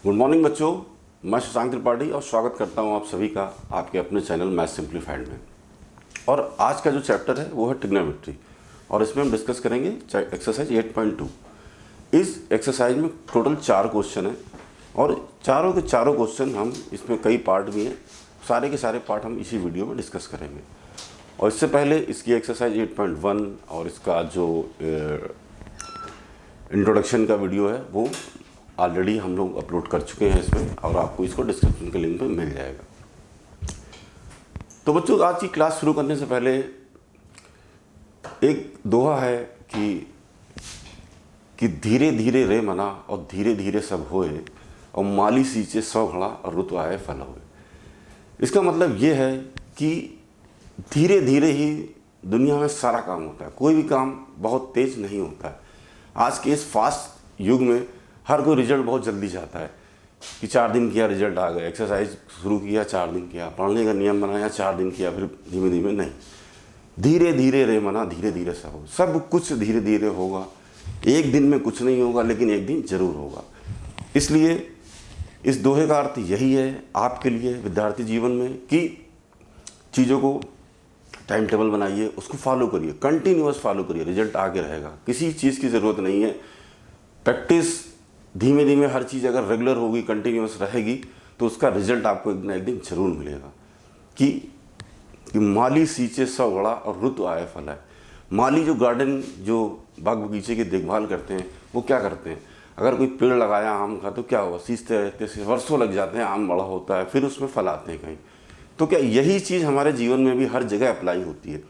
Good morning बच्चों, मैं शशांक त्रिपाठी और स्वागत करता हूं आप सभी का आपके अपने चैनल मैथ सिंप्लीफाइड में। और आज का जो चैप्टर है वो है ट्रिग्नोमेट्री और इसमें हम डिस्कस करेंगे एक्सरसाइज 8.2। इस एक्सरसाइज में टोटल 4 क्वेश्चन हैं और चारों के चारों क्वेश्चन हम इसमें कई पार्ट भी हैं, सारे के सारे पार्ट हम इसी वीडियो में डिस्कस करेंगे। और इससे पहले इसकी एक्सरसाइज 8.1 और इसका जो इंट्रोडक्शन का वीडियो है वो ऑलरेडी हम लोग अपलोड कर चुके हैं इसमें, और आपको इसको डिस्क्रिप्शन के लिंक पे मिल जाएगा। तो बच्चों, आज की क्लास शुरू करने से पहले एक दोहा है कि धीरे धीरे रे मना और धीरे धीरे सब होए और माली सींचे 100 घड़ा और रुत आए फल होए। इसका मतलब ये है कि धीरे धीरे ही दुनिया में सारा काम होता है, कोई भी काम बहुत तेज नहीं होता है। आज के इस फास्ट युग में हर कोई रिजल्ट बहुत जल्दी चाहता है कि 4 दिन किया रिजल्ट आ गया, एक्सरसाइज शुरू किया 4 दिन किया, पढ़ने का नियम बनाया 4 दिन किया, फिर धीमे धीमे नहीं। धीरे धीरे रे मना धीरे धीरे सब कुछ धीरे धीरे होगा। एक दिन में कुछ नहीं होगा, लेकिन एक दिन जरूर होगा। इसलिए इस दोहे का अर्थ यही है आपके लिए विद्यार्थी जीवन में कि चीज़ों को टाइम टेबल बनाइए, उसको फॉलो करिए, कंटिन्यूअस फॉलो करिए, रिजल्ट आगे रहेगा। किसी चीज़ की ज़रूरत नहीं है। प्रैक्टिस धीमे धीमे हर चीज़ अगर रेगुलर होगी, कंटिन्यूअस रहेगी, तो उसका रिजल्ट आपको एक ना एक दिन जरूर मिलेगा। कि माली सींचे 100 घड़ा और रुत आए फल आए। माली जो गार्डन, जो बाग बगीचे की देखभाल करते हैं, वो क्या करते हैं, अगर कोई पेड़ लगाया आम का तो क्या हुआ, सींचते रहते वर्षों लग जाते हैं, आम बड़ा होता है, फिर उसमें फल आते हैं कहीं। तो क्या यही चीज़ हमारे जीवन में भी हर जगह अप्लाई होती है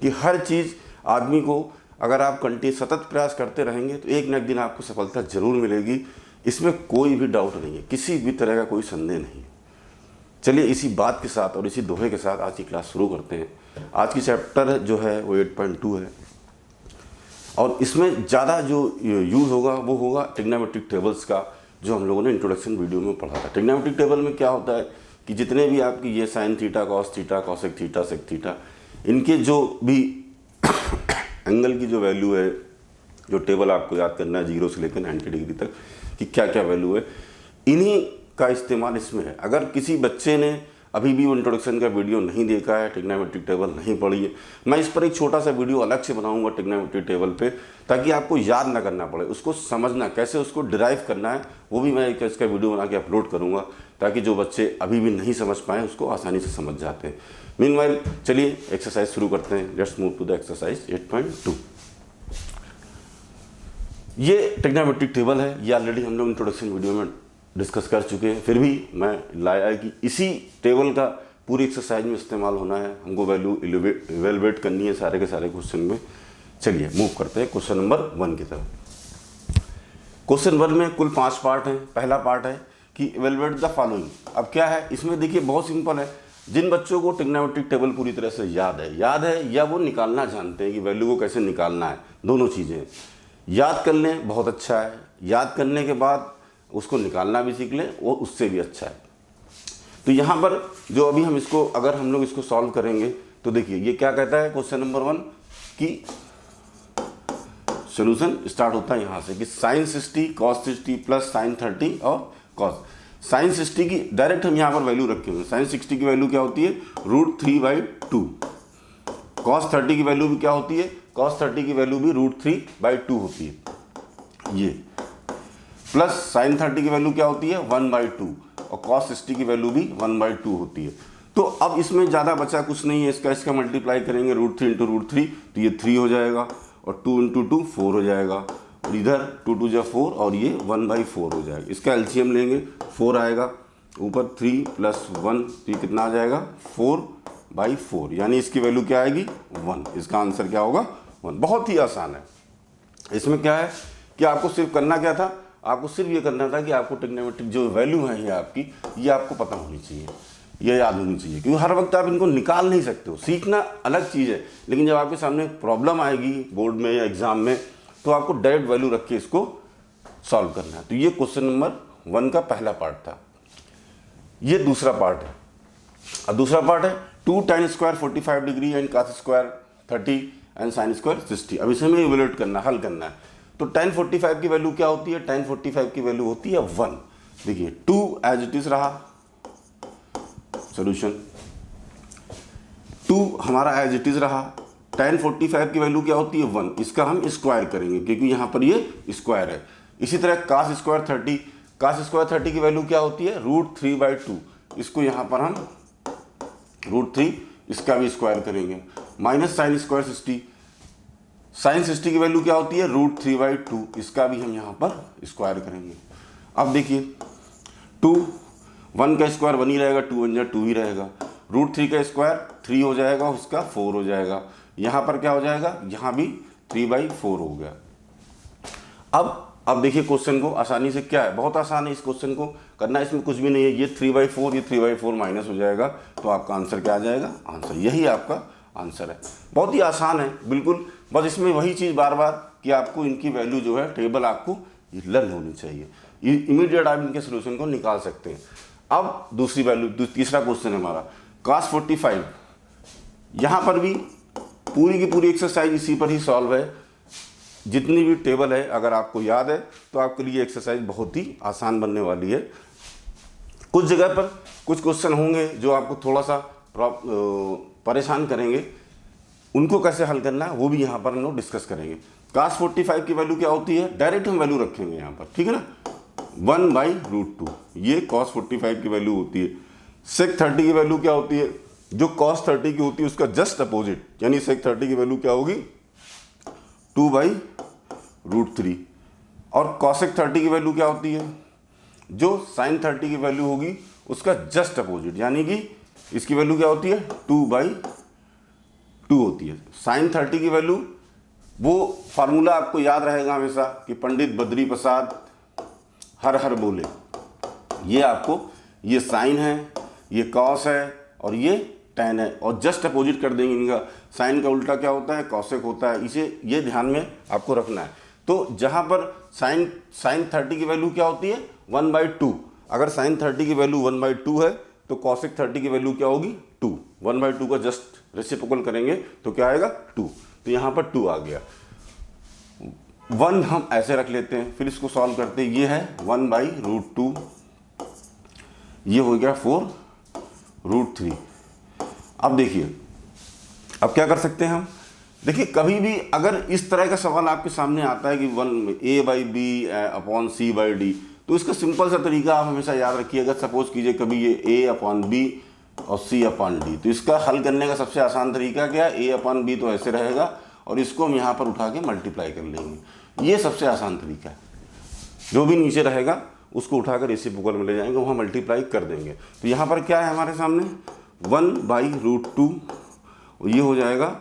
कि हर चीज़ आदमी को अगर आप सतत प्रयास करते रहेंगे तो एक न एक दिन आपको सफलता जरूर मिलेगी। इसमें कोई भी डाउट नहीं है, किसी भी तरह का कोई संदेह नहीं है। चलिए इसी बात के साथ और इसी दोहे के साथ आज की क्लास शुरू करते हैं। आज की चैप्टर जो है वो 8.2 है और इसमें ज़्यादा जो यूज़ होगा वो होगा ट्रिग्नोमेट्रिक टेबल्स का, जो हम लोगों ने इंट्रोडक्शन वीडियो में पढ़ा था। ट्रिग्नोमेट्रिक टेबल में क्या होता है कि जितने भी आपकी ये sine theta, cos theta, cosec theta, sec theta, इनके जो भी एंगल की जो वैल्यू है, जो टेबल आपको याद करना है 0 से लेकर 90 डिग्री तक कि क्या क्या वैल्यू है, इन्हीं का इस्तेमाल इसमें है। अगर किसी बच्चे ने अभी भी वो इंट्रोडक्शन का वीडियो नहीं देखा है, ट्रिग्नोमेट्रिक टेबल नहीं पढ़ी है, मैं इस पर एक छोटा सा वीडियो अलग से बनाऊंगा ट्रिग्नोमेट्रिक टेबल पे, ताकि आपको याद ना करना पड़े, उसको समझना कैसे, उसको डिराइव करना है, वो भी मैं इसका वीडियो बना के अपलोड करूँगा, ताकि जो बच्चे अभी भी नहीं समझ पाएँ उसको आसानी से समझ जाते हैं। मीनवाइल चलिए एक्सरसाइज शुरू करते हैं। Let's move to the exercise 8.2। ये ट्रिग्नोमेट्रिक टेबल है, ये ऑलरेडी हम लोग इंट्रोडक्शन वीडियो में डिस्कस कर चुके हैं, फिर भी मैं लाया है कि इसी टेबल का पूरी एक्सरसाइज में इस्तेमाल होना है, हमको वैल्यू इवेलुएट करनी है सारे के सारे क्वेश्चन में। चलिए मूव करते हैं क्वेश्चन नंबर 1 की तरफ। क्वेश्चन 1 में कुल 5 पार्ट हैं। पहला पार्ट है कि इवेलुएट द फॉलोइंग। अब क्या है इसमें, देखिए बहुत सिंपल है। जिन बच्चों को ट्रिग्नोमेट्रिक टेबल पूरी तरह से याद है या वो निकालना जानते हैं कि वैल्यू को कैसे निकालना है, दोनों चीज़ें याद कर लें, बहुत अच्छा है। याद करने के बाद उसको निकालना भी सीख लें, वो उससे भी अच्छा है। तो यहाँ पर जो अभी हम इसको, अगर हम लोग इसको सॉल्व करेंगे तो देखिए ये क्या कहता है क्वेश्चन नंबर 1 कि सोल्यूशन स्टार्ट होता है यहाँ से कि साइन 60 कॉस 60 प्लस साइन 30 और कॉस। साइन 60 की डायरेक्ट हम यहाँ पर वैल्यू रखे हुए हैं। साइन 60 की वैल्यू क्या होती है, √3/2। कॉस 30 की वैल्यू भी क्या होती है, कॉस 30 की वैल्यू भी √3/2 होती है। ये प्लस साइन 30 की वैल्यू क्या होती है, 1/2, और कॉस 60 की वैल्यू भी 1/2 होती है। तो अब इसमें ज़्यादा बचा कुछ नहीं है, इसका मल्टीप्लाई करेंगे √3 × √3 तो ये 3 हो जाएगा, और 2 × 2 4 हो जाएगा, और इधर 2 2 जा 4 और ये 1/4 हो जाएगा। इसका एलसीएम लेंगे 4 आएगा, ऊपर 3 + 1 तो ये कितना आ जाएगा 4/4, यानी इसकी वैल्यू क्या आएगी 1। इसका आंसर क्या होगा 1। बहुत ही आसान है। इसमें क्या है कि आपको सिर्फ करना क्या था, आपको सिर्फ ये करना था कि आपको ट्रिग्नोमेट्रिक जो वैल्यू है ये आपकी, ये आपको पता होनी चाहिए, ये याद होनी चाहिए, क्योंकि हर वक्त आप इनको निकाल नहीं सकते हो। सीखना अलग चीज़ है, लेकिन जब आपके सामने प्रॉब्लम आएगी बोर्ड में या एग्जाम में, तो आपको डायरेक्ट वैल्यू रख के इसको सॉल्व करना है। तो ये क्वेश्चन नंबर 1 का पहला पार्ट था। ये दूसरा पार्ट है। अब दूसरा पार्ट है 2 tan square 45 degree and cos square 30 and sin square 60। अब इसे हमें इवेल्यूएट करना, हल करना है। तो tan 45 की वैल्यू क्या होती है, tan 45 की वैल्यू होती है 1। देखिए 2 एज इट इज रहा, सोल्यूशन 2 हमारा एज इट इज रहा। tan 45 की वैल्यू क्या होती है 1, इसका हम स्क्वायर करेंगे क्योंकि यहाँ पर ये स्क्वायर है। इसी तरह cos स्क्वायर 30, cos स्क्वायर 30 की वैल्यू क्या होती है √3/2, इसको यहाँ पर हम √3 इसका भी स्क्वायर करेंगे। माइनस sin स्क्वायर 60, sin 60 की वैल्यू क्या होती है √3/2, इसका भी हम यहाँ पर स्क्वायर करेंगे। अब देखिए 2, 1 का स्क्वायर 1 ही रहेगा, 2 1 2 ही रहेगा, √3 का स्क्वायर 3 हो जाएगा, उसका 4 हो जाएगा। यहाँ पर क्या हो जाएगा, यहाँ भी 3/4 हो गया। अब देखिए क्वेश्चन को आसानी से, क्या है बहुत आसान है इस क्वेश्चन को करना, इसमें कुछ भी नहीं है। ये 3/4, ये 3/4 माइनस हो जाएगा, तो आपका आंसर क्या आ जाएगा, आंसर यही आपका आंसर है। बहुत ही आसान है बिल्कुल, बस इसमें वही चीज़ बार बार कि आपको इनकी वैल्यू जो है टेबल आपको लर्न होनी चाहिए, इमीडिएट आप इनके सोल्यूशन को निकाल सकते हैं। अब दूसरी वैल्यू, तीसरा क्वेश्चन है हमारा cos 45। यहाँ पर भी पूरी की पूरी एक्सरसाइज इसी पर ही सॉल्व है। जितनी भी टेबल है अगर आपको याद है तो आपके लिए एक्सरसाइज बहुत ही आसान बनने वाली है। कुछ जगह पर कुछ क्वेश्चन होंगे जो आपको थोड़ा सा परेशान करेंगे, उनको कैसे हल करना है वो भी यहाँ पर हम लोग डिस्कस करेंगे। cos 45 की वैल्यू क्या होती है, डायरेक्ट हम वैल्यू रखेंगे यहाँ पर, ठीक है ना, 1/√2, ये cos 45 की वैल्यू होती है। sec 30 की वैल्यू क्या होती है, जो cos 30 की होती है उसका जस्ट अपोजिट, यानी sec 30 की वैल्यू क्या होगी 2/√3। और cosec 30 की वैल्यू क्या होती है, जो sin 30 की वैल्यू होगी उसका जस्ट अपोजिट, यानी कि इसकी वैल्यू क्या होती है 2/2 होती है। sin 30 की वैल्यू, वो फार्मूला आपको याद रहेगा हमेशा कि पंडित बद्री प्रसाद हर हर बोले, ये आपको, ये साइन है, ये कॉस है और ये tan है, और जस्ट अपोजिट कर देंगे इनका। साइन का उल्टा क्या होता है, कॉसेक होता है, इसे ये ध्यान में आपको रखना है। तो जहाँ पर साइन 30 की वैल्यू क्या होती है 1/2, अगर साइन 30 की वैल्यू 1/2 है तो कॉसेक 30 की वैल्यू क्या होगी 2, 1/2 का जस्ट रेसिप्रोकल करेंगे तो क्या आएगा 2, तो यहाँ पर 2 आ गया। 1 हम ऐसे रख लेते हैं, फिर इसको सॉल्व करते हैं, ये है 1/√2, ये हो गया 4√3। अब देखिए अब क्या कर सकते हैं हम, देखिए कभी भी अगर इस तरह का सवाल आपके सामने आता है कि a/b/c/d, तो इसका सिंपल सा तरीका आप हमेशा याद रखिए। अगर सपोज कीजिए कभी ये a/b और c/d, तो इसका हल करने का सबसे आसान तरीका क्या है, a/b तो ऐसे रहेगा और इसको हम यहाँ पर उठा के मल्टीप्लाई कर लेंगे, ये सबसे आसान तरीका है। जो भी नीचे रहेगा उसको उठाकर रेसिप्रोकल में ले जाएंगे, वहाँ मल्टीप्लाई कर देंगे। तो यहाँ पर क्या है हमारे सामने 1/√2, ये हो जाएगा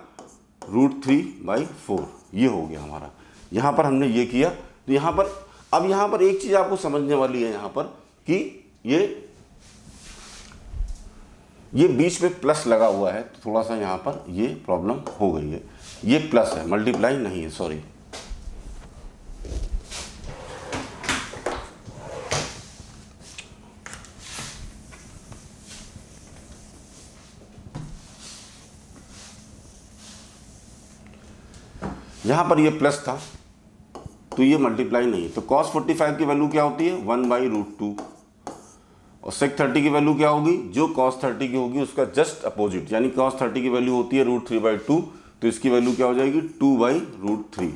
√3/4, ये हो गया हमारा। यहाँ पर हमने ये किया, तो यहाँ पर अब यहाँ पर एक चीज़ आपको समझने वाली है यहाँ पर कि ये बीच में प्लस लगा हुआ है, तो थोड़ा सा यहाँ पर ये प्रॉब्लम हो गई है, ये प्लस है मल्टीप्लाई नहीं है, सॉरी। यहाँ पर ये प्लस था तो ये मल्टीप्लाई नहीं है, तो cos 45 की वैल्यू क्या होती है 1/√2, और sec 30 की वैल्यू क्या होगी, जो cos 30 की होगी उसका जस्ट अपोजिट, यानी cos 30 की वैल्यू होती है √3/2, तो इसकी वैल्यू क्या हो जाएगी 2/√3,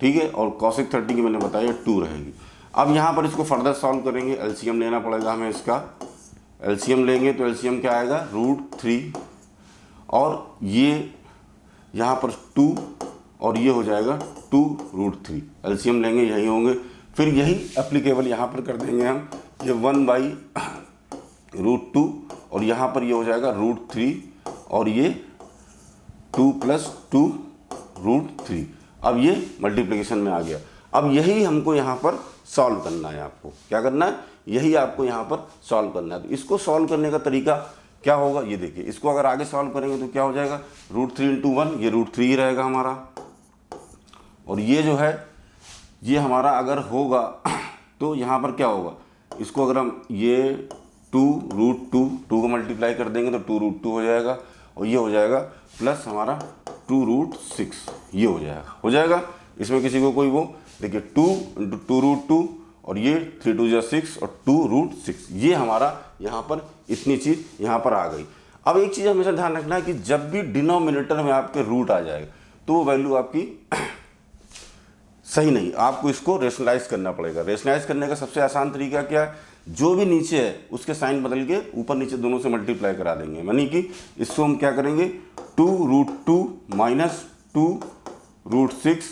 ठीक है। और cosec 30 की मैंने बताया 2 रहेगी। अब यहाँ पर इसको फर्दर सॉल्व करेंगे, एलसीएम लेना पड़ेगा हमें, इसका एलसीएम लेंगे तो एलसीएम क्या आएगा √3, और ये यहाँ पर 2 और ये हो जाएगा 2√3, एलसीएम लेंगे यही होंगे, फिर यही एप्लीकेबल यहाँ पर कर देंगे हम, ये 1/√2 और यहाँ पर ये हो जाएगा √3 और ये 2 + 2√3। अब ये मल्टीप्लिकेशन में आ गया। अब यही हमको यहाँ पर सॉल्व करना है, आपको क्या करना है, यही आपको यहाँ पर सॉल्व करना है। तो इसको सॉल्व करने का तरीका क्या होगा, ये देखिए, इसको अगर आगे सॉल्व करेंगे तो क्या हो जाएगा √3 × 1, ये √3 ही रहेगा हमारा, और ये जो है ये हमारा अगर होगा तो यहाँ पर क्या होगा, इसको अगर हम ये 2√2 को मल्टीप्लाई कर देंगे तो 2√2 हो जाएगा, और ये हो जाएगा प्लस हमारा 2√6, ये हो जाएगा इसमें किसी को कोई वो, देखिए 2 × 2√2 और ये 3 2 6 और 2√6, ये हमारा यहाँ पर इतनी चीज़ यहाँ पर आ गई। अब एक चीज़ हमेशा ध्यान रखना है कि जब भी डिनोमिनेटर में आपके रूट आ जाएगा तो वो वैल्यू आपकी सही नहीं, आपको इसको रेशनलाइज करना पड़ेगा। रेशनलाइज करने का सबसे आसान तरीका क्या है, जो भी नीचे है उसके साइन बदल के ऊपर नीचे दोनों से मल्टीप्लाई करा देंगे। यानी कि इसको हम क्या करेंगे, 2√2 माइनस 2√6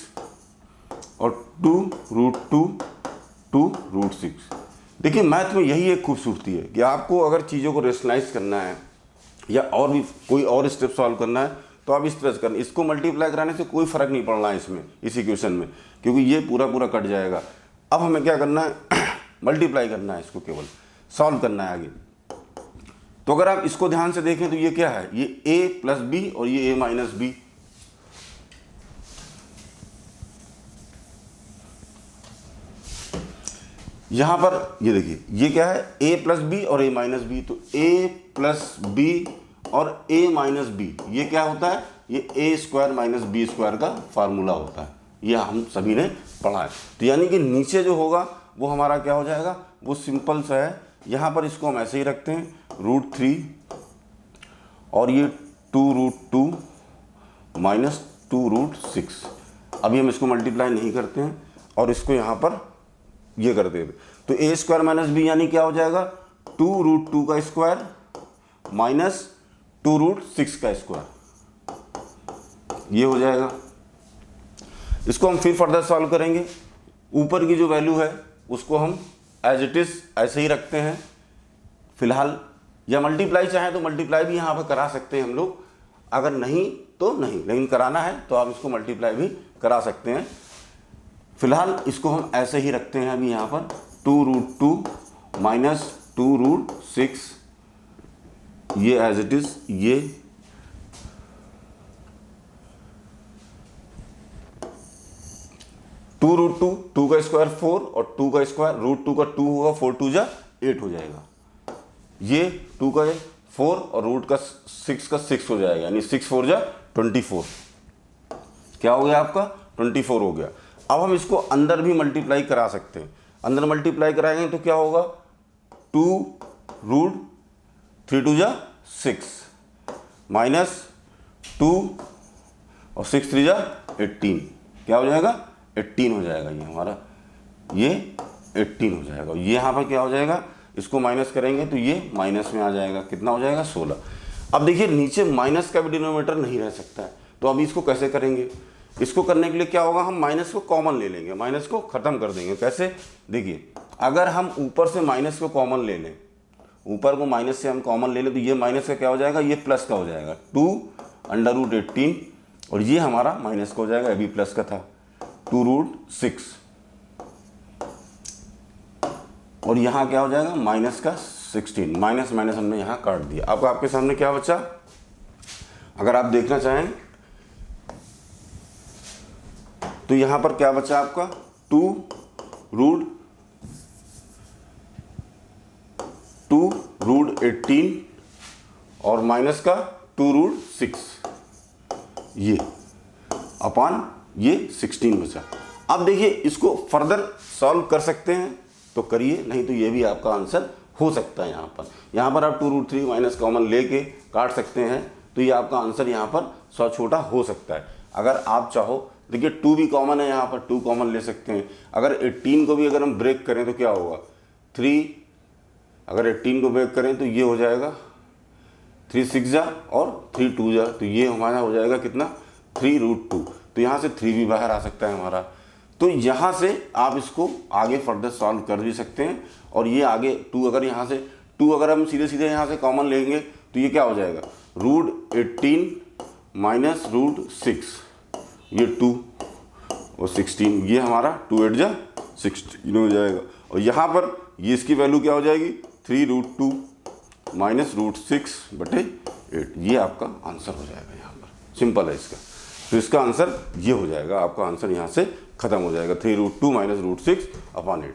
और 2√2 2√6। देखिए मैथ में यही एक खूबसूरती है कि आपको अगर चीज़ों को रेशनलाइज करना है या और भी कोई और स्टेप सॉल्व करना है तो आप इस तरह से करना, इसको मल्टीप्लाई कराने से कोई फर्क नहीं पड़ रहा है इसमें, इस इक्वेशन में, क्योंकि ये पूरा पूरा कट जाएगा। अब हमें क्या करना है, मल्टीप्लाई करना है, इसको केवल सॉल्व करना है आगे। तो अगर आप इसको ध्यान से देखें तो ये क्या है, ये a प्लस बी और ये a माइनस बी। यहां पर ये देखिए ये क्या है, a प्लस बी और a माइनस बी। तो a प्लस बी और a माइनस बी ये क्या होता है, ये a square minus B square का फार्मूला होता है, ये हम सभी ने पढ़ा है। तो यानी कि नीचे जो होगा वो हमारा क्या हो जाएगा, वो सिंपल सा है। यहाँ पर इसको हम ऐसे ही रखते हैं, √3 और ये 2√2 माइनस 2√6। अभी हम इसको मल्टीप्लाई नहीं करते हैं और इसको यहाँ पर ये कर देते, तो a स्क्वायर माइनस बी यानी क्या हो जाएगा, 2√2 का स्क्वायर माइनस 2√6 का स्क्वायर, ये हो जाएगा। इसको हम फिर फर्दर सॉल्व करेंगे। ऊपर की जो वैल्यू है उसको हम एज इट इज़ ऐसे ही रखते हैं फिलहाल, या मल्टीप्लाई चाहे तो मल्टीप्लाई भी यहाँ पर करा सकते हैं हम लोग, अगर नहीं तो नहीं, लेकिन कराना है तो आप इसको मल्टीप्लाई भी करा सकते हैं। फिलहाल इसको हम ऐसे ही रखते हैं अभी यहाँ पर, 2√2 माइनस 2√6, ये एज इट इज़, ये 2√2, 2 का स्क्वायर 4 और 2 का स्क्वायर √2 का 2 होगा, 4 2 जा 8 हो जाएगा। ये 2 का 4 और रूट का 6 का 6 हो जाएगा, यानी 6 4 जा 24। क्या हो गया आपका, 24 हो गया। अब हम इसको अंदर भी मल्टीप्लाई करा सकते हैं। अंदर मल्टीप्लाई कराएंगे तो क्या होगा, 2√3 2 जा 6 माइनस 2 और 6 3 जा 18, क्या हो जाएगा, 18 हो जाएगा। ये हमारा ये 18 हो जाएगा। ये यहाँ पर क्या हो जाएगा, इसको माइनस करेंगे तो ये माइनस में आ जाएगा, कितना हो जाएगा, 16। अब देखिए नीचे माइनस का भी डिनोमिनेटर नहीं रह सकता है, तो अभी इसको कैसे करेंगे। इसको करने के लिए क्या होगा, हम माइनस को कॉमन ले लेंगे, माइनस को ख़त्म कर देंगे। कैसे, देखिए अगर हम ऊपर से माइनस को कॉमन ले लें, ऊपर को माइनस से हम कॉमन ले लें तो ये माइनस का क्या हो जाएगा, ये प्लस का हो जाएगा, 2√18 और ये हमारा माइनस का हो जाएगा, अभी प्लस का था 2√6 और यहाँ क्या हो जाएगा, माइनस का 16। माइनस माइनस हमने यहाँ काट दिया। अब आपके सामने क्या बचा, अगर आप देखना चाहें तो यहाँ पर क्या बचा आपका, 2√18 और माइनस का 2√6, ये अपान ये 16 बचा। अब देखिए इसको फर्दर सॉल्व कर सकते हैं तो करिए, नहीं तो ये भी आपका आंसर हो सकता है। यहाँ पर आप 2√3 माइनस कॉमन लेके काट सकते हैं तो ये आपका आंसर यहाँ पर 100 छोटा हो सकता है। अगर आप चाहो, देखिए 2 भी कॉमन है, यहाँ पर 2 कॉमन ले सकते हैं। अगर 18 को भी अगर हम ब्रेक करें तो क्या होगा, 3, अगर 18 को ब्रेक करें तो ये हो जाएगा 3 6 जा और 3 2 जा, तो ये हमारा हो जाएगा कितना, 3√2। तो यहाँ से 3 भी बाहर आ सकता है हमारा। तो यहाँ से आप इसको आगे फर्दर सॉल्व कर भी सकते हैं। और ये आगे 2, अगर यहाँ से 2 अगर हम सीधे सीधे यहाँ से कॉमन लेंगे तो ये क्या हो जाएगा, √18 माइनस √6, ये 2 और 16, ये हमारा 2 8 जा 16 हो जाएगा। और यहाँ पर ये इसकी वैल्यू क्या हो जाएगी, 3√2 माइनस √6/8, ये आपका आंसर हो जाएगा। यहाँ पर सिंपल है इसका, तो इसका आंसर ये हो जाएगा। आपका आंसर यहाँ से खत्म हो जाएगा, 3√2 माइनस √6/8।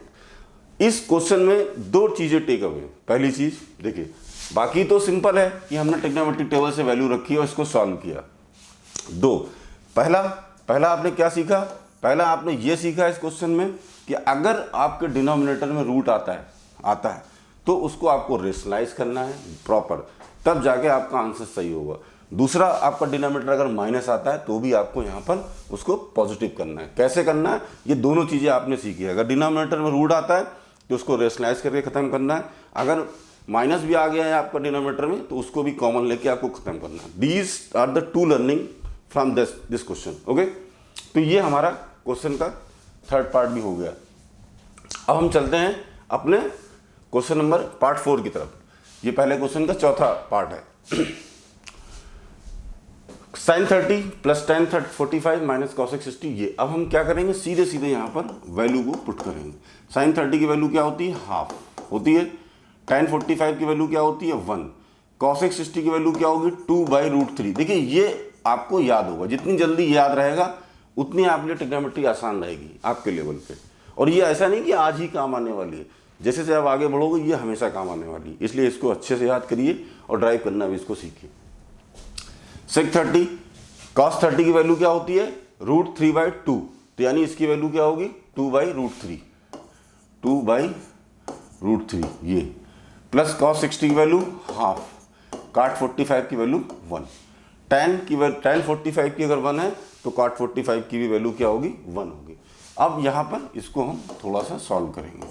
इस क्वेश्चन में 2 चीज़ें टेक अवे। पहली चीज़ देखिए, बाकी तो सिंपल है कि हमने ट्रिग्नोमेट्रिक टेबल से वैल्यू रखी और इसको सॉल्व किया। 2, पहला आपने क्या सीखा, पहला आपने ये सीखा इस क्वेश्चन में कि अगर आपके डिनोमिनेटर में रूट आता है तो उसको आपको रेशनलाइज करना है प्रॉपर, तब जाके आपका आंसर सही होगा। दूसरा, आपका डिनोमिनेटर अगर माइनस आता है तो भी आपको यहाँ पर उसको पॉजिटिव करना है। कैसे करना है, ये दोनों चीज़ें आपने सीखी है। अगर डिनोमिनेटर में रूट आता है तो उसको रेशनलाइज करके ख़त्म करना है, अगर माइनस भी आ गया है आपका डिनोमिनेटर में तो उसको भी कॉमन लेके आपको ख़त्म करना है। These are the two learning from this question. Okay, तो ये हमारा क्वेश्चन का थर्ड पार्ट भी हो गया। अब हम चलते हैं अपने क्वेश्चन नंबर पार्ट 4 की तरफ। ये पहले क्वेश्चन का चौथा पार्ट है। sin 30 plus tan 45 minus cosec 60, ये अब हम क्या करेंगे, सीधे सीधे यहाँ पर वैल्यू को पुट करेंगे। sin 30 की वैल्यू क्या होती है, हाफ होती है। tan 45 की वैल्यू क्या होती है, 1। cosec 60 की वैल्यू क्या होगी, 2/√3। देखिए ये आपको याद होगा, जितनी जल्दी याद रहेगा उतनी आपके लिए ट्रिग्नोमेट्री आसान रहेगी आपके लेवल पे। और ये ऐसा नहीं कि आज ही काम आने वाली है, जैसे जैसे आप आगे बढ़ोगे ये हमेशा काम आने वाली है। इसलिए इसको अच्छे से याद करिए और ड्राइव करना भी इसको सीखिए। sec 30 cos 30 की वैल्यू क्या होती है, √3/2, तो यानी इसकी वैल्यू क्या होगी, 2/√3, 2/√3 ये, प्लस cos 60 की वैल्यू हाफ, cot 45 की वैल्यू 1। tan 45 की अगर 1 है तो cot 45 की भी वैल्यू क्या होगी, 1 होगी। अब यहाँ पर इसको हम थोड़ा सा सॉल्व करेंगे।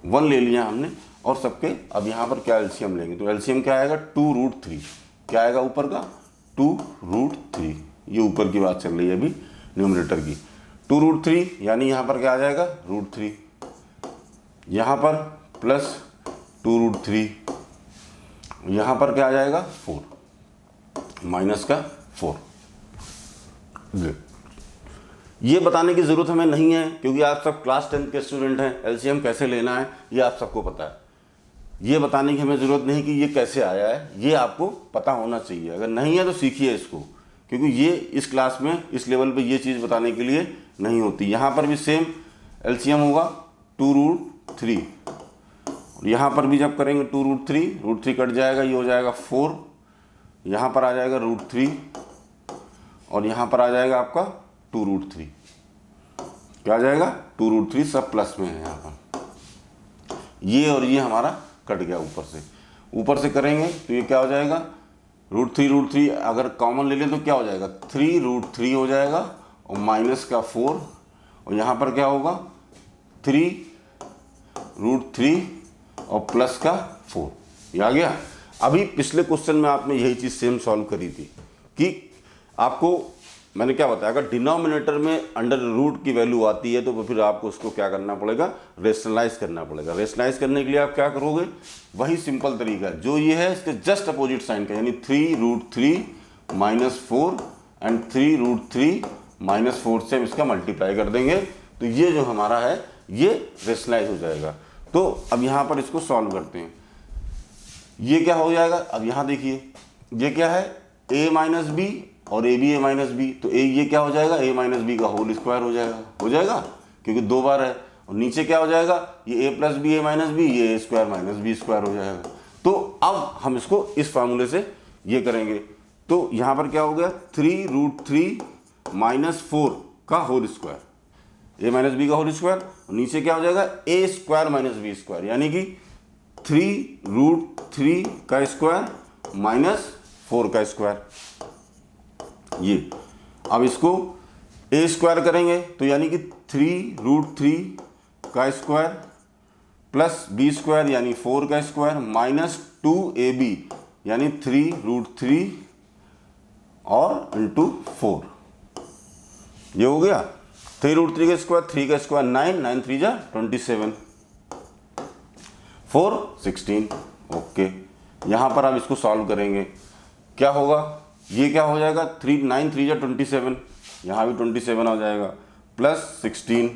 1 ले लिया हमने और सबके अब यहाँ पर क्या एलसीएम लेंगे, तो एलसीएम क्या आएगा, 2√3, क्या आएगा ऊपर का, 2√3। ये ऊपर की बात चल रही है अभी न्यूमरेटर की। 2√3 यानी यहाँ पर क्या आ जाएगा, √3, यहाँ पर प्लस 2√3, यहाँ पर क्या आ जाएगा, 4, माइनस का 4। ये बताने की ज़रूरत हमें नहीं है क्योंकि आप सब क्लास 10 के स्टूडेंट हैं। एलसीएम कैसे लेना है ये आप सबको पता है। ये बताने की हमें ज़रूरत नहीं कि ये कैसे आया है, ये आपको पता होना चाहिए। अगर नहीं है तो सीखिए इसको, क्योंकि ये इस क्लास में इस लेवल पे ये चीज़ बताने के लिए नहीं होती। यहाँ पर भी सेम एलसीएम होगा 2√3, और यहाँ पर भी जब करेंगे 2√3 कट जाएगा, ये हो जाएगा 4, यहाँ पर आ जाएगा √3 और यहाँ पर आ जाएगा आपका 2√3, क्या आ जाएगा 2√3, सब प्लस में है यहाँ पर। ये और ये हमारा कट गया ऊपर से करेंगे तो ये क्या हो जाएगा, √3 अगर कॉमन ले लें तो क्या हो जाएगा, 3√3 हो जाएगा और माइनस का 4, और यहाँ पर क्या होगा 3√3 और प्लस का 4, ये आ गया। अभी पिछले क्वेश्चन में आपने यही चीज़ सेम सॉल्व करी थी कि आपको मैंने क्या बताया, अगर डिनोमिनेटर में अंडर रूट की वैल्यू आती है तो फिर आपको उसको क्या करना पड़ेगा, रेशनलाइज करना पड़ेगा। रेशनलाइज करने के लिए आप क्या करोगे, वही सिंपल तरीका है जो ये है, इसके जस्ट अपोजिट साइन का, यानी 3√3 माइनस 4 एंड 3√3 माइनस 4 से इसका मल्टीप्लाई कर देंगे तो ये जो हमारा है ये रेशनलाइज हो जाएगा। तो अब यहाँ पर इसको सॉल्व करते हैं। ये क्या हो जाएगा, अब यहाँ देखिए ये क्या है, a माइनस बी और A B A minus B, तो ये क्या हो जाएगा, a माइनस बी का होल स्क्वायर हो जाएगा क्योंकि 2 बार है। और नीचे क्या हो जाएगा, ये a plus B A minus B, ये a square minus B square हो जाएगा। तो अब हम इसको इस फार्मूले से ये करेंगे तो यहाँ पर क्या हो गया, 3√3 माइनस 4 का whole square, a minus B का होल स्क्वायर, नीचे क्या हो जाएगा a square minus B square, यानी कि 3√3 का स्क्वायर माइनस 4 का स्क्वायर। ये अब इसको a स्क्वायर करेंगे तो यानी कि 3√3 का स्क्वायर प्लस b स्क्वायर यानी 4 का स्क्वायर माइनस 2ab यानी 3√3 और इंटू 4, ये हो गया। 3√3 का स्क्वायर, 3 का स्क्वायर 9, 9 3 जा 27, 4 16। ओके, यहाँ पर आप इसको सॉल्व करेंगे, क्या होगा, ये क्या हो जाएगा, 9 3 जा 27, यहाँ भी 27 आ जाएगा, प्लस 16,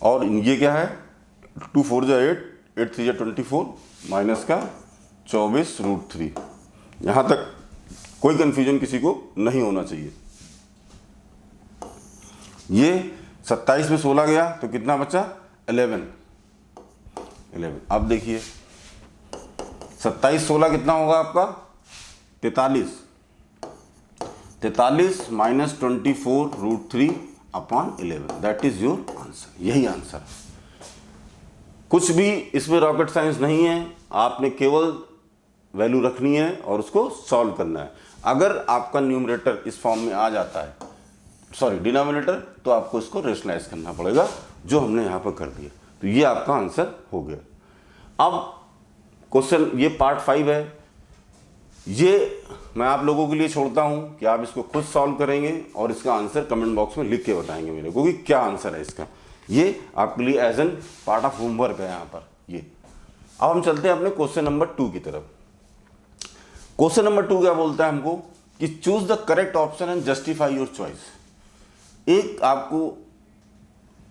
और ये क्या है 2 4 जा 8, 8 3 जा 24, माइनस का 24√3। यहाँ तक कोई कन्फ्यूजन किसी को नहीं होना चाहिए। ये 27 में 16 गया तो कितना बचा, 11। अब देखिए 27 16 कितना होगा आपका, 43 minus 24√3 upon 11, that is your answer. यही आंसर है। कुछ भी इसमें रॉकेट साइंस नहीं है, आपने केवल वैल्यू रखनी है और उसको सॉल्व करना है। अगर आपका न्यूमरेटर इस फॉर्म में आ जाता है, सॉरी डिनोमिनेटर, तो आपको इसको रेशनलाइज करना पड़ेगा, जो हमने यहाँ पर कर दिया। तो ये आपका आंसर हो गया। अब क्वेश्चन, ये पार्ट 5 है, ये मैं आप लोगों के लिए छोड़ता हूँ कि आप इसको खुद सॉल्व करेंगे और इसका आंसर कमेंट बॉक्स में लिख के बताएंगे मेरे को कि क्या आंसर है इसका। ये आपके लिए as an part of homework है यहाँ पर ये। अब हम चलते हैं अपने क्वेश्चन नंबर 2 की तरफ। क्वेश्चन नंबर 2 क्या बोलता है हमको कि choose the correct option and justify your choice. एक आपको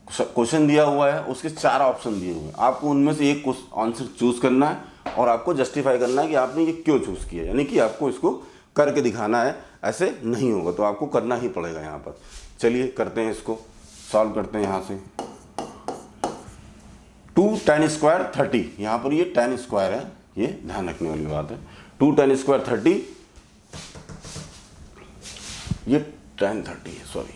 क्वेश्चन दिया हुआ है, उसके 4 ऑप्शन दिए हुए हैं, आपको उनमें से एक आंसर चूज करना है और आपको जस्टिफाई करना है कि आपने ये क्यों चूज किया, यानी कि आपको इसको करके दिखाना है। ऐसे नहीं होगा तो आपको करना ही पड़ेगा यहाँ पर। चलिए करते हैं, इसको सॉल्व करते हैं। यहाँ से 2 tan स्क्वायर 30, यहाँ पर ये tan स्क्वायर है, ये ध्यान रखने वाली बात है। 2 tan स्क्वायर 30, ये tan 30 है, सॉरी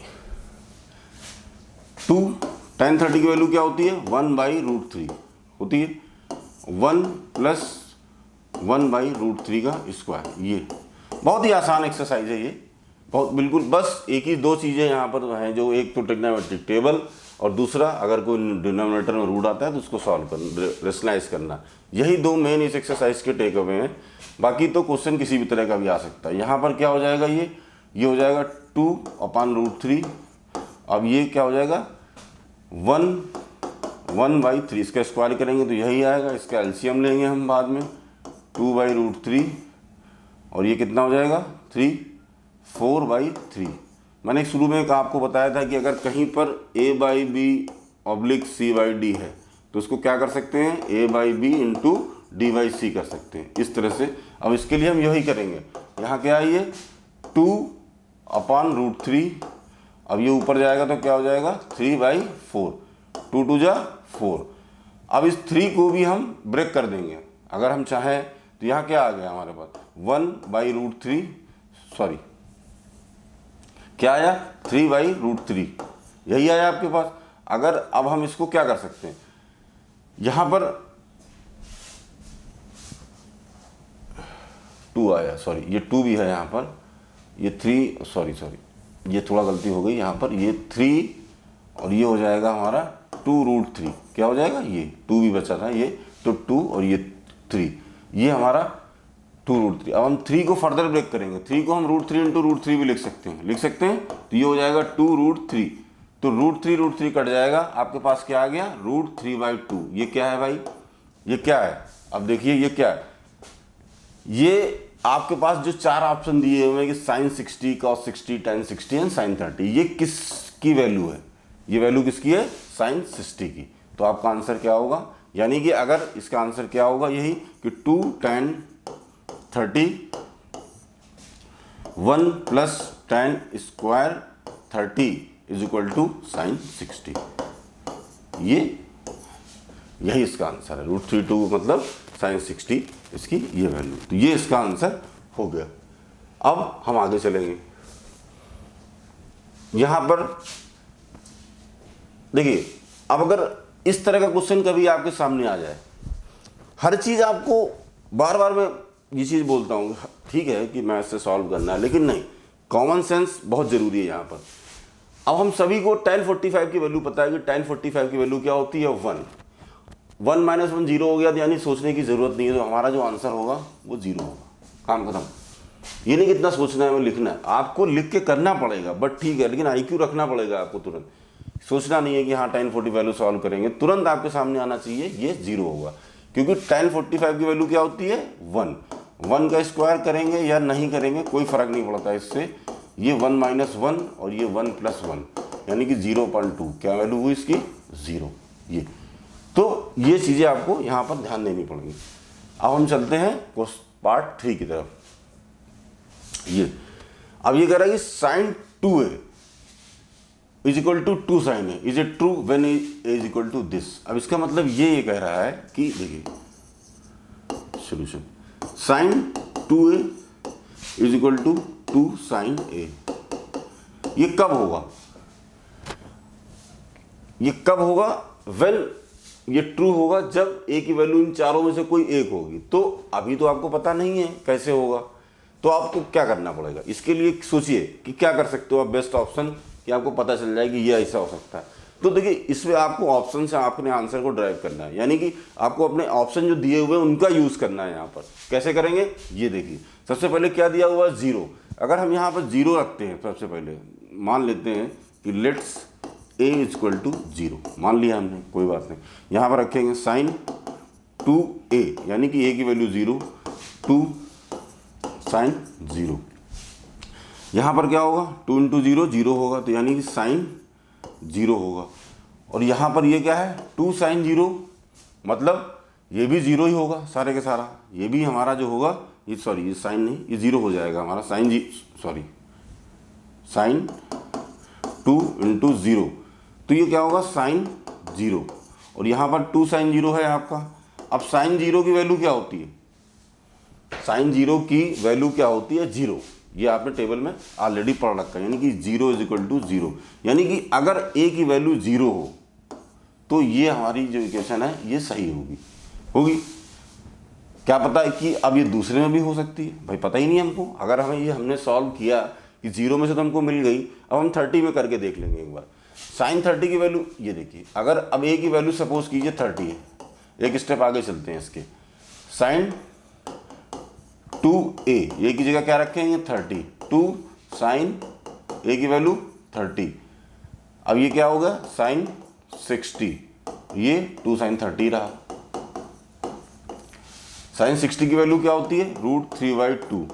2 tan 30 की वैल्यू क्या होती है 1/√3 होती है, 1 + 1/√3 का स्क्वायर। ये बहुत ही आसान एक्सरसाइज है ये, बहुत बिल्कुल, बस एक ही 2 चीज़ें यहाँ पर हैं, जो एक तो ट्रिग्नोमेट्रिक टेबल और दूसरा अगर कोई डिनोमिनेटर में रूट आता है तो उसको सॉल्व करना, रेशनलाइज करना। यही 2 मेन इस एक्सरसाइज के टेक अवे हैं। बाकी तो क्वेश्चन किसी भी तरह का भी आ सकता है। यहाँ पर क्या हो जाएगा, ये हो जाएगा 2/√3। अब ये क्या हो जाएगा 1/3, इसका स्क्वायर करेंगे तो यही आएगा, इसका एलसीएम लेंगे हम बाद में, 2/√3 और ये कितना हो जाएगा 3, 4/3। मैंने शुरू में आपको बताया था कि अगर कहीं पर a/b/c/d है तो उसको क्या कर सकते हैं, a/b × d/c कर सकते हैं, इस तरह से। अब इसके लिए हम यही करेंगे। यहाँ क्या है, ये 2/√3, अब ये ऊपर जाएगा तो क्या हो जाएगा 3/4, 2 2 जा 4। अब इस 3 को भी हम ब्रेक कर देंगे अगर हम चाहें तो। यहाँ क्या आ गया हमारे पास 1/√3, सॉरी क्या आया 3/√3, यही आया आपके पास। अगर अब हम इसको क्या कर सकते हैं, यहाँ पर 2 आया, सॉरी ये 2 भी है यहाँ पर, ये 3, सॉरी ये थोड़ा गलती हो गई यहाँ पर, ये 3 और ये हो जाएगा हमारा 2√3, क्या हो जाएगा, ये 2 भी बचा था, ये तो 2 और ये 3, ये हमारा 2√3। अब हम 3 को फर्दर ब्रेक करेंगे, 3 को हम √3 × √3 भी लिख सकते हैं, तो ये हो जाएगा 2√3, तो √3 कट जाएगा, आपके पास क्या आ गया √3/2। ये क्या है भाई, ये क्या है, अब देखिए ये क्या है, ये आपके पास जो 4 ऑप्शन दिए हुए हैं कि sin 60, cos 60, tan 60 and sin 30, ये किसकी वैल्यू है, ये वैल्यू किसकी है sin 60 की। तो आपका आंसर क्या होगा, यानी कि अगर इसका आंसर क्या होगा यही कि 2 tan 30, 1 + tan स्क्वायर 30 = sin 60, यही इसका आंसर है। √32 मतलब sin 60 इसकी ये वैल्यू, तो ये इसका आंसर हो गया। अब हम आगे चलेंगे। यहां पर देखिए, अब अगर इस तरह का क्वेश्चन कभी आपके सामने आ जाए, हर चीज आपको बार बार मैं ये चीज बोलता हूँ, ठीक है कि मैथ से सॉल्व करना है, लेकिन नहीं, कॉमन सेंस बहुत जरूरी है यहाँ पर। अब हम सभी को tan 45 की वैल्यू पता है कि tan 45 की वैल्यू क्या होती है 1 - 1 0 हो गया, यानी सोचने की जरूरत नहीं है, तो हमारा जो आंसर होगा वो 0 होगा, काम खत्म। ये नहीं कितना सोचना है, लिखना है, आपको लिख के करना पड़ेगा, बट ठीक है, लेकिन IQ रखना पड़ेगा आपको। तुरंत सोचना नहीं है कि हाँ tan 40 वैल्यू सॉल्व करेंगे, तुरंत आपके सामने आना चाहिए ये 0 होगा, क्योंकि tan 45 की वैल्यू क्या होती है 1 का स्क्वायर करेंगे या नहीं करेंगे कोई फर्क नहीं पड़ता इससे। ये 1 - 1 और ये 1 + 1 यानी कि 0.2, क्या वैल्यू हुई इसकी 0। ये तो ये चीज़ें आपको यहाँ पर ध्यान देनी पड़ेगी। अब हम चलते हैं पार्ट 3 की तरफ। ये अब ये कह रहा है कि sin 2a = 2 sin a, is it true when a = this. अब इसका मतलब ये कह रहा है कि देखिए solution, sin 2a = 2 sin a, ये कब होगा, ये कब होगा, वेन ये ट्रू होगा जब ए की वैल्यू इन चारों में से कोई एक होगी। तो अभी तो आपको पता नहीं है कैसे होगा, तो आपको क्या करना पड़ेगा, इसके लिए सोचिए कि क्या कर सकते हो आप बेस्ट ऑप्शन, कि आपको पता चल जाए कि ये ऐसा हो सकता है। तो देखिए इसमें आपको ऑप्शन से आपने आंसर को ड्राइव करना है, यानी कि आपको अपने ऑप्शन जो दिए हुए हैं उनका यूज़ करना है। यहाँ पर कैसे करेंगे, ये देखिए सबसे पहले क्या दिया हुआ है, 0। अगर हम यहाँ पर 0 रखते हैं, सबसे पहले मान लेते हैं कि लेट्स a इक्वल टू 0 मान लिया हमने, कोई बात नहीं। यहाँ पर रखेंगे साइन 2a, यानी कि a की वैल्यू 0, 2 साइन 0। यहाँ पर क्या होगा, 2 इंटू 0 0 होगा, तो यानी कि साइन 0 होगा। और यहाँ पर ये क्या है, 2 साइन 0, मतलब ये भी 0 ही होगा सारे के सारा। ये भी हमारा जो होगा, ये सॉरी ये साइन नहीं, ये 0 हो जाएगा हमारा, साइन 2 इंटू 0, तो ये क्या होगा साइन 0। और यहाँ पर 2 साइन 0 है आपका। अब साइन 0 की वैल्यू क्या होती है, साइन 0 की वैल्यू क्या होती है, 0। ये आपने टेबल में ऑलरेडी पढ़ रखा है, यानी कि 0 इज इक्वल टू 0, यानी कि अगर a की वैल्यू 0 हो तो ये हमारी जो इक्वेशन है ये सही होगी। क्या पता है कि अब ये दूसरे में भी हो सकती है, भाई पता ही नहीं हमको। अगर हमें ये हमने सॉल्व किया कि 0 में से तो हमको मिल गई, अब हम 30 में करके देख लेंगे एक बार। साइन 30 की वैल्यू ये देखिए, अगर अब a की वैल्यू सपोज कीजिए 30 है, एक स्टेप आगे चलते हैं इसके, साइन 2a, ए की जगह क्या रखेंगे 30, 2 साइन a की वैल्यू 30। अब ये क्या होगा साइन 60, ये 2 साइन 30 रहा। साइन 60 की वैल्यू क्या होती है, √3/2,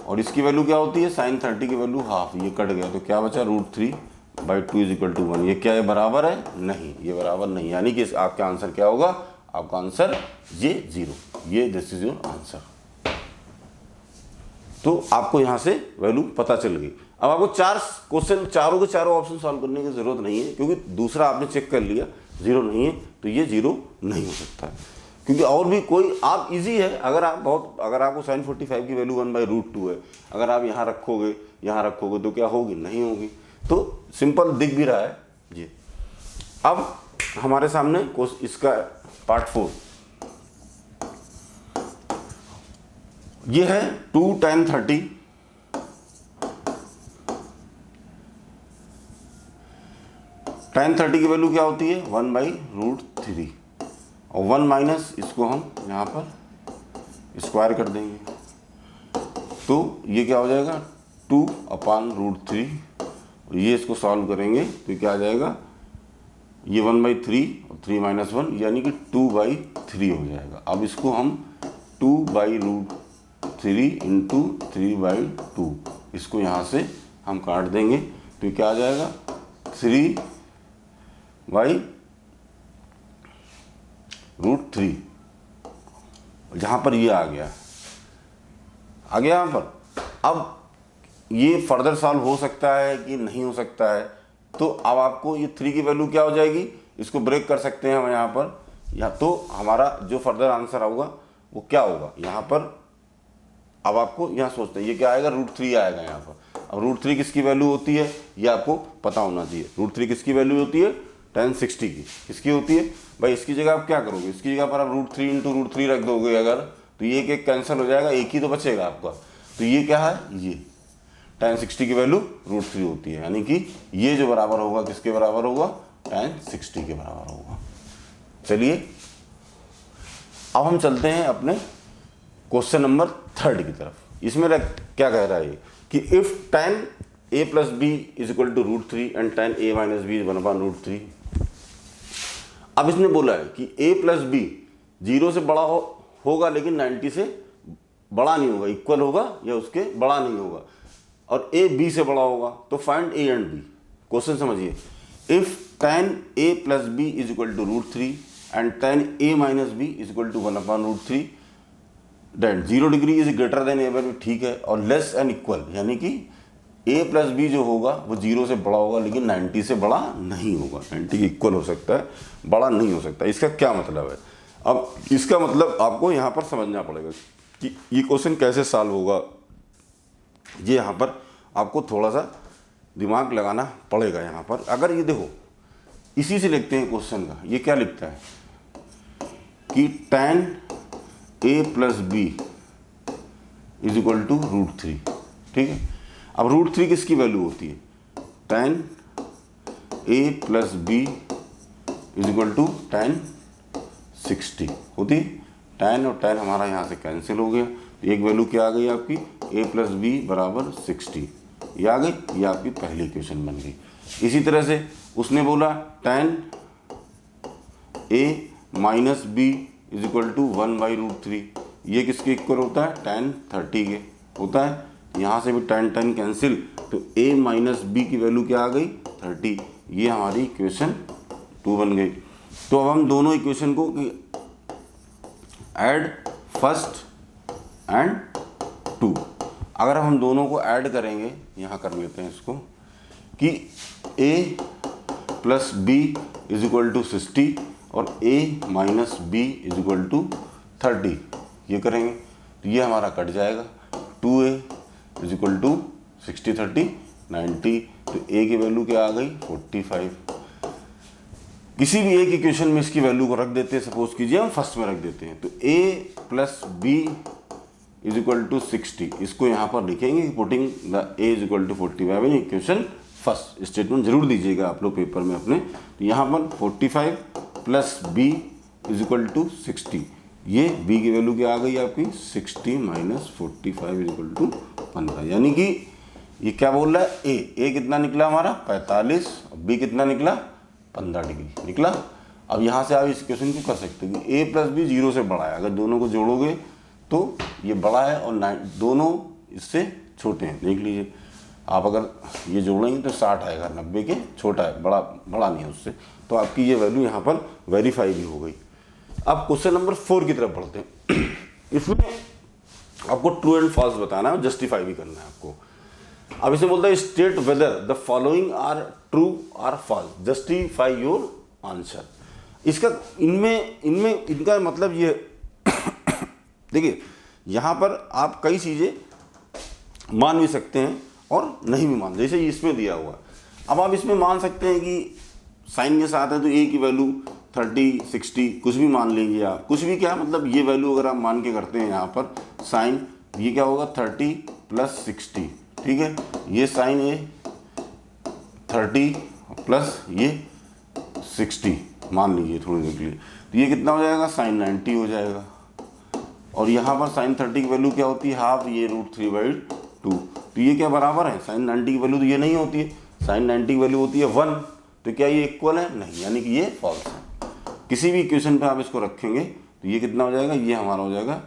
और इसकी वैल्यू क्या होती है, साइन 30 की वैल्यू हाफ, ये कट गया तो क्या बचा √3/2 इज इक्वल टू 1। ये क्या है, बराबर है, नहीं ये बराबर नहीं, यानी कि आपका आंसर क्या होगा, आपका आंसर ये 0, ये दिस इज योर आंसर। तो आपको यहाँ से वैल्यू पता चल गई। अब आपको 4 क्वेश्चन, चारों के चारों ऑप्शन सॉल्व करने की जरूरत नहीं है, क्योंकि दूसरा आपने चेक कर लिया 0 नहीं है, तो ये 0 नहीं हो सकता है। क्योंकि और भी कोई आप इजी है, अगर आपको साइन 45 की वैल्यू 1/√2 है, अगर आप यहाँ रखोगे तो क्या होगी, नहीं होगी। तो सिंपल दिख भी रहा है जी। अब हमारे सामने इसका पार्ट 4 ये है 2 tan 30 tan 30 की वैल्यू क्या होती है 1/√3, और 1 माइनस इसको हम यहाँ पर स्क्वायर कर देंगे, तो ये क्या हो जाएगा 2/√3। और ये इसको सॉल्व करेंगे तो क्या आ जाएगा, ये 1/3 और 3 - 1 यानी कि 2/3 हो जाएगा। अब इसको हम 2/√3 इंटू 3/2, इसको यहाँ से हम काट देंगे तो क्या आ जाएगा 3/√3। जहाँ पर ये आ गया यहाँ पर। अब ये फर्दर सॉल्व हो सकता है कि नहीं हो सकता है, तो अब आपको ये 3 की वैल्यू क्या हो जाएगी, इसको ब्रेक कर सकते हैं हम यहाँ पर, या तो हमारा जो फर्दर आंसर होगा वो क्या होगा यहाँ पर। अब आपको यहाँ सोचते हैं ये क्या आएगा, √3 आएगा यहाँ पर। अब √3 किसकी वैल्यू होती है ये आपको पता होना चाहिए। √3 किसकी वैल्यू होती है, tan 60 की। किसकी होती है भाई, इसकी जगह आप क्या करोगे, इसकी जगह पर आप √3 इंटू √3 रख दोगे अगर, तो ये एक कैंसिल हो जाएगा, एक ही तो बचेगा आपका। तो ये क्या है, ये tan 60 की वैल्यू √3 होती है, यानी कि ये जो बराबर होगा किसके बराबर होगा, tan 60 के बराबर होगा। चलिए अब हम चलते हैं अपने क्वेश्चन नंबर 3 की तरफ। इसमें क्या कह रहा है कि if tan a + b is equal to √3 and tan a - b is 1/√3। अब इसने बोला है कि a + b 0 से बड़ा होगा लेकिन 90 से बड़ा नहीं होगा, इक्वल होगा या उसके बड़ा नहीं होगा, और a b से बड़ा होगा, तो find a and b। Question समझिए, if tan a + b is equal to √3 and tan a - b is equal to 1/√3, then 0 degree is greater than a / b, ठीक है, और लेस एंड इक्वल, यानी कि a + b जो होगा वो 0 से बड़ा होगा लेकिन 90 से बड़ा नहीं होगा। 90 के इक्वल हो सकता है, बड़ा नहीं हो सकता। इसका क्या मतलब है, अब इसका मतलब आपको यहाँ पर समझना पड़ेगा कि ये क्वेश्चन कैसे सॉल्व होगा। ये यहाँ पर आपको थोड़ा सा दिमाग लगाना पड़ेगा। यहाँ पर अगर ये देखो इसी से लिखते हैं क्वेश्चन का। ये क्या लिखता है कि tan a plus B is equal to √3। ठीक है, अब √3 किसकी वैल्यू होती है? tan a plus B is equal to tan 60 होती है। tan और tan हमारा यहाँ से कैंसिल हो गया, तो एक वैल्यू क्या आ गई आपकी? a प्लस बी बराबर 60। ये आ गई, ये आपकी पहली इक्वेशन बन गई। इसी तरह से उसने बोला tan a minus B is equal to 1/√3। ये किसके इक्वल होता है? tan 30 के होता है। यहाँ से भी tan कैंसिल, तो a माइनस बी की वैल्यू क्या आ गई? 30। ये हमारी इक्वेशन 2 बन गई। तो अब हम दोनों इक्वेशन को ऐड फर्स्ट एंड 2, अगर हम दोनों को ऐड करेंगे, यहाँ कर लेते हैं इसको कि a plus B is equal to 60 और a minus B is equal to 30, ये करेंगे तो ये हमारा कट जाएगा। 2a इज इक्वल टू 60 30 90, तो a की वैल्यू क्या आ गई? 45। किसी भी एक इक्वेशन में इसकी वैल्यू को रख देते हैं, सपोज कीजिए हम फर्स्ट में रख देते हैं, तो a plus B is equal to 60, इसको यहाँ पर लिखेंगे putting the a is equal to 45 in equation first. Statement जरूर दीजिएगा आप लोग पेपर में अपने। तो यहाँ पर 45 plus b is equal to 60, ये b की वैल्यू क्या आ गई आपकी? 60 माइनस 45 इज इक्वल टू 15। यानी कि ये क्या बोल रहा है? a कितना निकला हमारा? 45, और b कितना निकला? 15 डिग्री निकला। अब यहाँ से आप इस क्वेश्चन को कर सकते हो कि a प्लस बी 0 से बड़ा है। अगर दोनों को जोड़ोगे तो ये बड़ा है और दोनों इससे छोटे हैं। देख लीजिए आप, अगर ये जोड़ेंगे तो 60 आएगा, 90 के छोटा है, बड़ा नहीं है उससे। तो आपकी ये वैल्यू यहाँ पर वेरीफाई भी हो गई। अब क्वेश्चन नंबर 4 की तरफ बढ़ते हैं। इसमें आपको ट्रू एंड फॉल्स बताना है और जस्टिफाई भी करना है आपको। अब इसमें बोलता है state whether the following are true or false, justify your answer. इसका इनका मतलब ये देखिए, यहाँ पर आप कई चीज़ें मान भी सकते हैं और नहीं भी मान, जैसे इसमें दिया हुआ। अब आप इसमें मान सकते हैं कि साइन के साथ है तो a की वैल्यू 30 60 कुछ भी मान लीजिए आप, कुछ भी क्या मतलब ये वैल्यू अगर आप मान के करते हैं यहाँ पर साइन, ये क्या होगा? 30 प्लस 60। ठीक है, ये साइन a 30 प्लस ये 60 मान लीजिए थोड़ी देर के लिए, तो ये कितना हो जाएगा? साइन 90 हो जाएगा। और यहाँ पर साइन 30 की वैल्यू क्या होती है? हाफ, ये √3/2। तो ये क्या बराबर है? साइन 90 की वैल्यू तो ये नहीं होती है, साइन 90 की वैल्यू होती है 1। तो क्या ये इक्वल है? नहीं, यानी कि ये फॉल्स है। किसी भी इक्वेशन पे आप इसको रखेंगे तो ये कितना हो जाएगा? ये हमारा हो जाएगा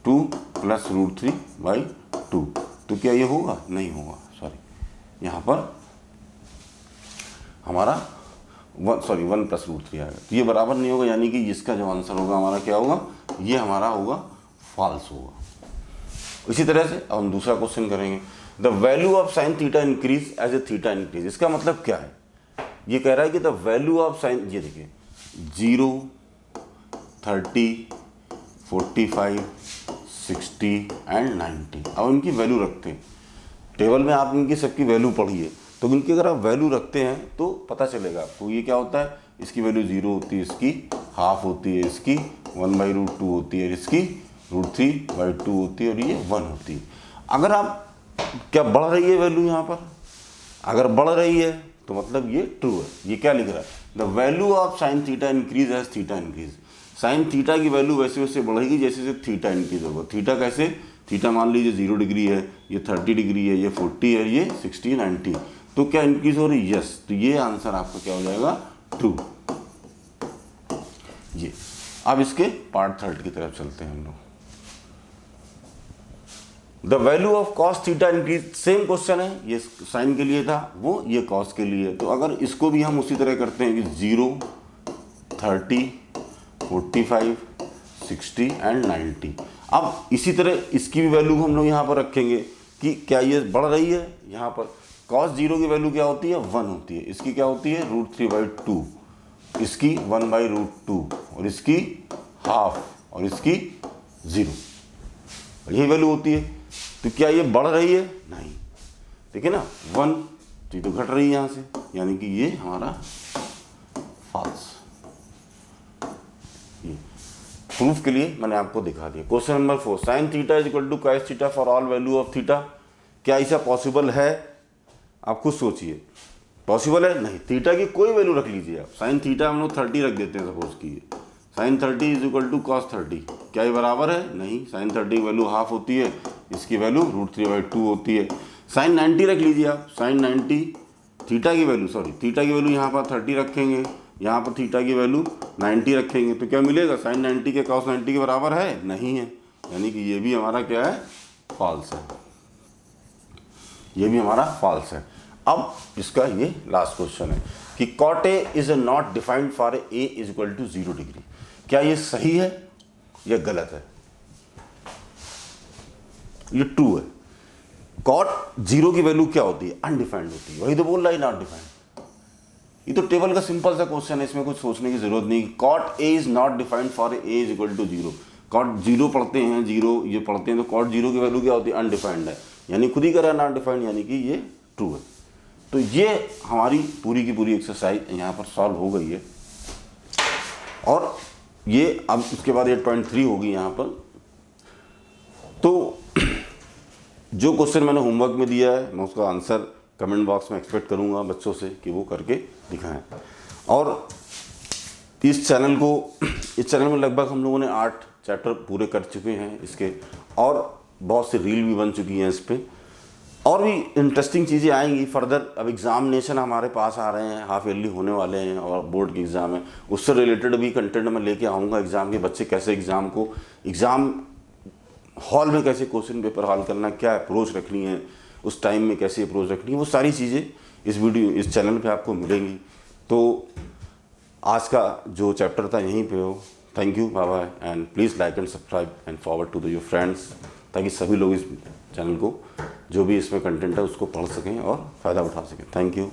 2 प्लस √3/2। तो क्या ये होगा? नहीं होगा, यहाँ पर हमारा 1 प्लस √3 आएगा, तो ये बराबर नहीं होगा। यानी कि इसका जो आंसर होगा हमारा क्या होगा? ये हमारा होगा फॉल्स होगा। इसी तरह से अब हम दूसरा क्वेश्चन करेंगे। The value of sine theta increase as a theta increase. इसका मतलब क्या है? ये कह रहा है कि द वैल्यू ऑफ साइन, ये देखिए 0 30 45 60 एंड 90। अब इनकी वैल्यू रखते हैं टेबल में, आप इनकी सबकी वैल्यू पढ़िए, तो इनकी अगर आप वैल्यू रखते हैं तो पता चलेगा आपको। ये क्या होता है? इसकी वैल्यू 0 होती है, इसकी हाफ होती है, इसकी 1/√2 होती है, इसकी √3/2 होती है, और ये 1 होती है। अगर आप क्या बढ़ रही है वैल्यू यहाँ पर? अगर बढ़ रही है तो मतलब ये ट्रू है। ये क्या लिख रहा है? The value of sine theta increase as theta increase. Sine theta की वैल्यू वैसे वैसे बढ़ेगी जैसे जैसे थीटा इंक्रीज होगा। थीटा कैसे? थीटा मान लीजिए 0 डिग्री है, ये 30 डिग्री है, ये 40 है, ये 60 90, तो क्या इंक्रीज हो रही है? यस। तो ये आंसर आपका क्या हो जाएगा? ट्रू। ये अब इसके पार्ट 3 की तरफ चलते हैं हम लोग। The value of cos theta increase, same question है, ये साइन के लिए था, वो ये कॉस के लिए। तो अगर इसको भी हम उसी तरह करते हैं कि 0 30 45 60 एंड 90। अब इसी तरह इसकी भी वैल्यू हम लोग यहाँ पर रखेंगे कि क्या ये बढ़ रही है? यहाँ पर cos 0 की वैल्यू क्या होती है? 1 होती है। इसकी क्या होती है? √3/2, इसकी 1/√2, और इसकी हाफ, और इसकी 0, यही वैल्यू होती है। तो क्या ये बढ़ रही है? नहीं। ठीक है ना, 1, तो ये तो घट रही है यहाँ से। यानी कि ये हमारा फॉल्स। प्रूफ के लिए मैंने आपको दिखा दिया। Question number 4, sine theta is equal to cos theta for all value of theta. क्या ऐसा पॉसिबल है? आप खुद सोचिए, पॉसिबल है? नहीं। थीटा की कोई वैल्यू रख लीजिए आप। साइन थीटा हम लोग 30 रख देते हैं सपोज की, sine 30 is equal to cos 30। क्या ये बराबर है? नहीं। साइन 30 की वैल्यू हाफ होती है, इसकी वैल्यू √3/2 होती है। साइन 90 रख लीजिए आप। साइन 90 थीटा की वैल्यू, सॉरी थीटा की वैल्यू यहाँ पर 30 रखेंगे, यहाँ पर थीटा की वैल्यू 90 रखेंगे, तो क्या मिलेगा? साइन 90 के कॉस 90 के बराबर है? नहीं है। यानी कि ये भी हमारा क्या है? फॉल्स है। ये भी हमारा फॉल्स है। अब इसका ये लास्ट क्वेश्चन है कि cot A is not defined for A is equal to 0 degree. क्या ये सही है या गलत है? ये ट्रू है। कॉट 0 की वैल्यू क्या होती है? अनडिफाइंड होती है। वही तो बोल रहा है नॉट डिफाइंड। ये तो टेबल का सिंपल सा क्वेश्चन है, इसमें कुछ सोचने की जरूरत नहीं। Cot A is not defined for A is equal to 0। Cot 0 पढ़ते हैं, 0 ये पढ़ते हैं, तो कॉट 0 की वैल्यू क्या होती है? अनडिफाइंड है। यानी खुद ही करा नॉट डिफाइंड, यानी कि ये ट्रू है। तो ये हमारी पूरी की पूरी एक्सरसाइज यहाँ पर सॉल्व हो गई है। और ये अब उसके बाद 8.3 होगी यहाँ पर। तो जो क्वेश्चन मैंने होमवर्क में दिया है, मैं उसका आंसर कमेंट बॉक्स में एक्सपेक्ट करूँगा बच्चों से कि वो करके दिखाएं। और इस चैनल में लगभग हम लोगों ने 8 चैप्टर पूरे कर चुके हैं इसके, और बहुत सी रील भी बन चुकी हैं इस पर। और भी इंटरेस्टिंग चीज़ें आएंगी फर्दर। अब एग्ज़ामिनेशन हमारे पास आ रहे हैं, हाफ ईयरली होने वाले हैं और बोर्ड के एग्ज़ाम है, उससे रिलेटेड भी कंटेंट मैं लेके आऊँगा। एग्ज़ाम के बच्चे कैसे एग्ज़ाम हॉल में कैसे क्वेश्चन पेपर हल करना, क्या अप्रोच रखनी है, उस टाइम में कैसे अप्रोच रखनी है, वो सारी चीज़ें इस चैनल पे आपको मिलेंगी। तो आज का जो चैप्टर था यहीं पे हो। Thank you, bye bye, and please like and subscribe and forward to your friends, ताकि सभी लोग इस चैनल को, जो भी इसमें कंटेंट है, उसको पढ़ सकें और फ़ायदा उठा सकें। Thank you.